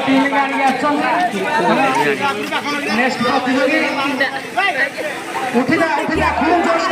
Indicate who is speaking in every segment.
Speaker 1: Team का next प्रतियोगी उठिदा उठिदा खूब जोश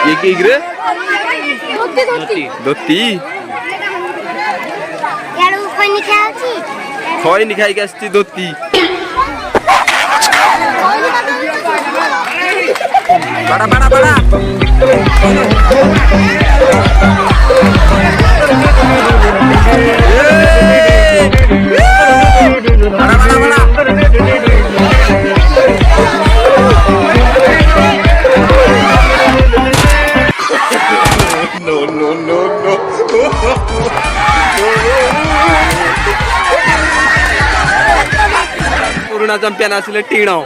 Speaker 2: ये की गिरे दोती
Speaker 3: यार ऊपर निकाल छी
Speaker 2: खोई निकाई के आस्ती दोती बड़ा बड़ा बड़ा पुराना चैंपियन आसिले टीणो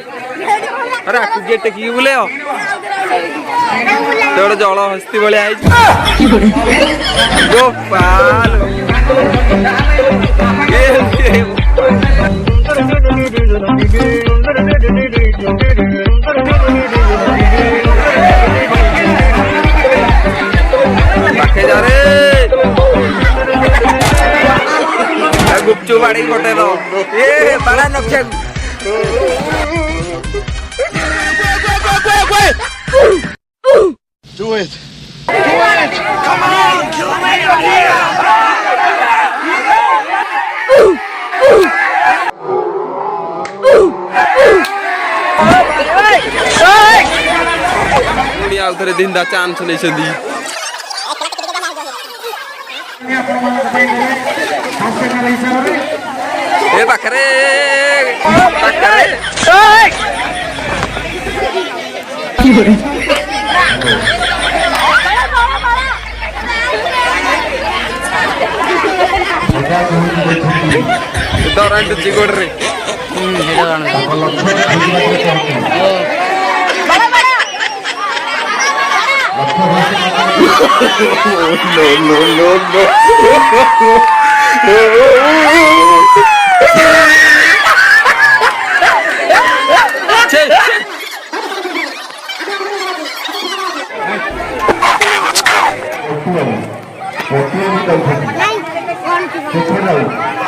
Speaker 2: अरे आकु गेट की बोले तेरे जल हस्ती भाई आई गोपाल पाखे जा रे गुपचुप बाड़ी गोटे दो ए बड़ा नक्शा
Speaker 4: Do it. Come on, Kilmania here.
Speaker 2: पुणी आउ थरे दिन दा चांस नै छदी ए पाखरे दौरान चिकोड़ रे
Speaker 1: लक्ष्य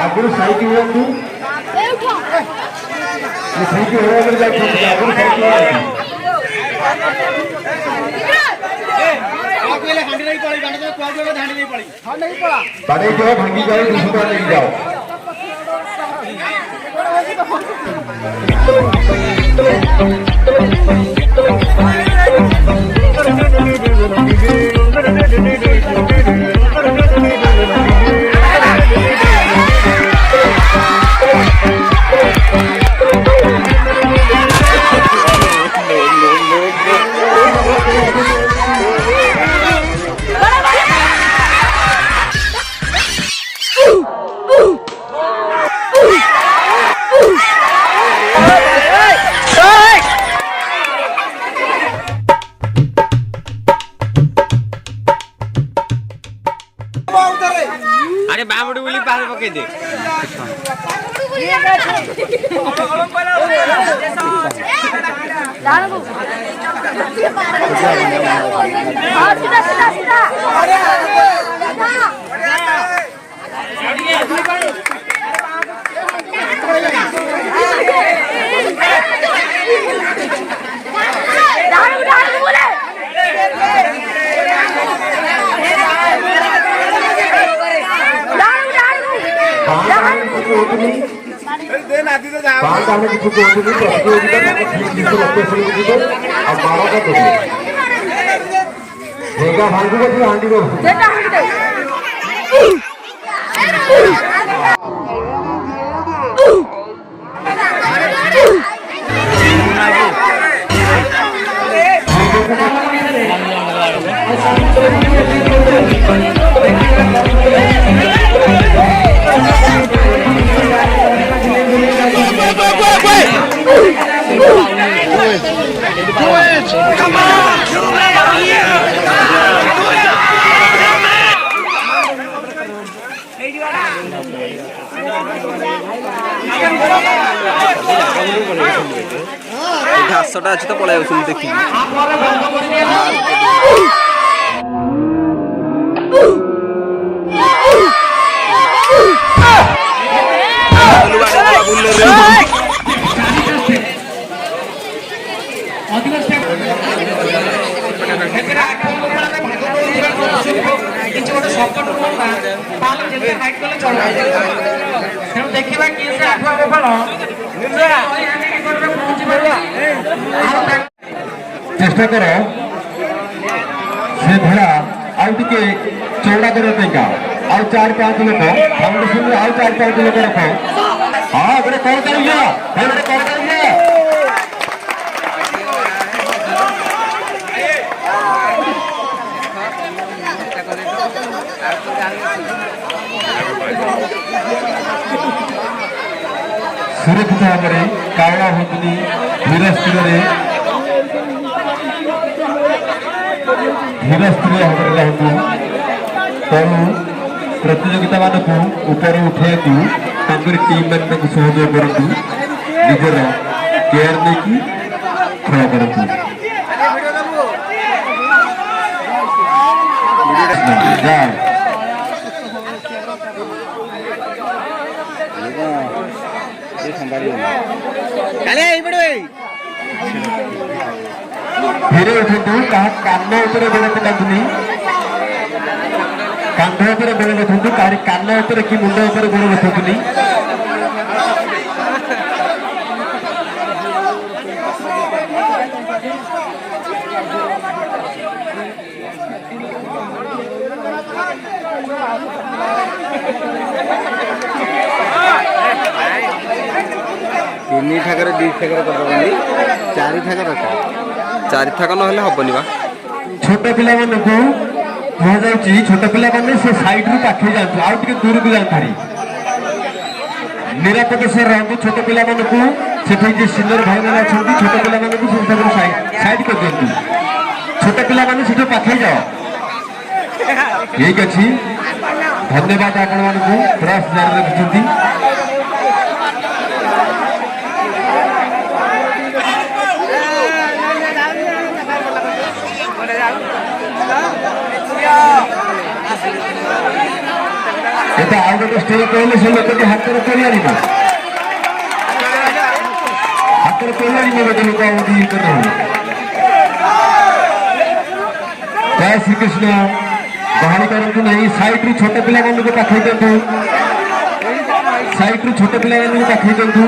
Speaker 1: ଆଗରୁ ସାଇକେଲ ଯାଆନ୍ତୁ ସାଇକେଲ ଆଗରୁ ଯାଉଛନ୍ତି ଆଗରୁ ସାଇକେଲ ବାଡ଼େଇ ଯାଅ ଭାଙ୍ଗି ଯାଅ 200 ଟଙ୍କା ନେଇକି ଯାଅ
Speaker 2: अरे बामुड़ी बोली पास पके दे घासटा अच्छी तो पलि देखी
Speaker 1: देखा किए से आठुआ गोपाल चेष्टा कर से भड़ा आउ टे चौड़ा करने आउ 4-5 लोक फाउंडेशन आउ 4-5 लोक रख हाँ गोटे कल कर गोटे कल कर सुरक्षित भाव में कारणा होती धीर स्थिर रहतु तेणु प्रतियोगिता मानक ऊपर उठाई टीम मान सहयोग करूँ निजर केयर नहीं खेल करूँ धीरे उठू कान गोड़ पकानी कांध गोड़ रखु कान कि मुंड गोड़ रखुनी तीन ठाकर 2 ठाकर कर 4 ठाकर
Speaker 2: 4 थाक ना हेनी बा
Speaker 1: छोट पिला छोट पिला से साइड रू पाखे जातु आउ टे दूर को जारी निरापद से रहतु छोट पिला से सिनियर भाई मैंने अच्छा छोट पिला साइड कर दिखाँ छोट पिला पाखे जाओ ठीक अच्छी धन्यवाद आपण मानक प्रयास जारी रखिछंती एटा आउ गोटे स्टेज कहले से लोक हाथ रे तोलानी ना हाथ रे तोलानी में गोटे लोक आउदी करनो जय श्री कृष्ण गहणी करंतु नहीं साइड रु छोटे पिला मान को पाखै दंतु साइड रु छोटे पिला मान को पाखै दंतु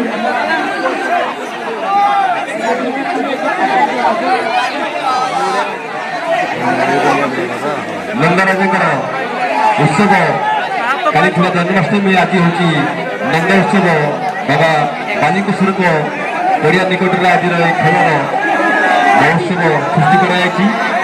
Speaker 1: नंदराजकर उत्सव काली थी जन्माष्टमी आज हूँ नंद उत्सव बाबा बालिकेश्वर को पड़िया निकट में आज खेल महोत्सव सृष्टि कर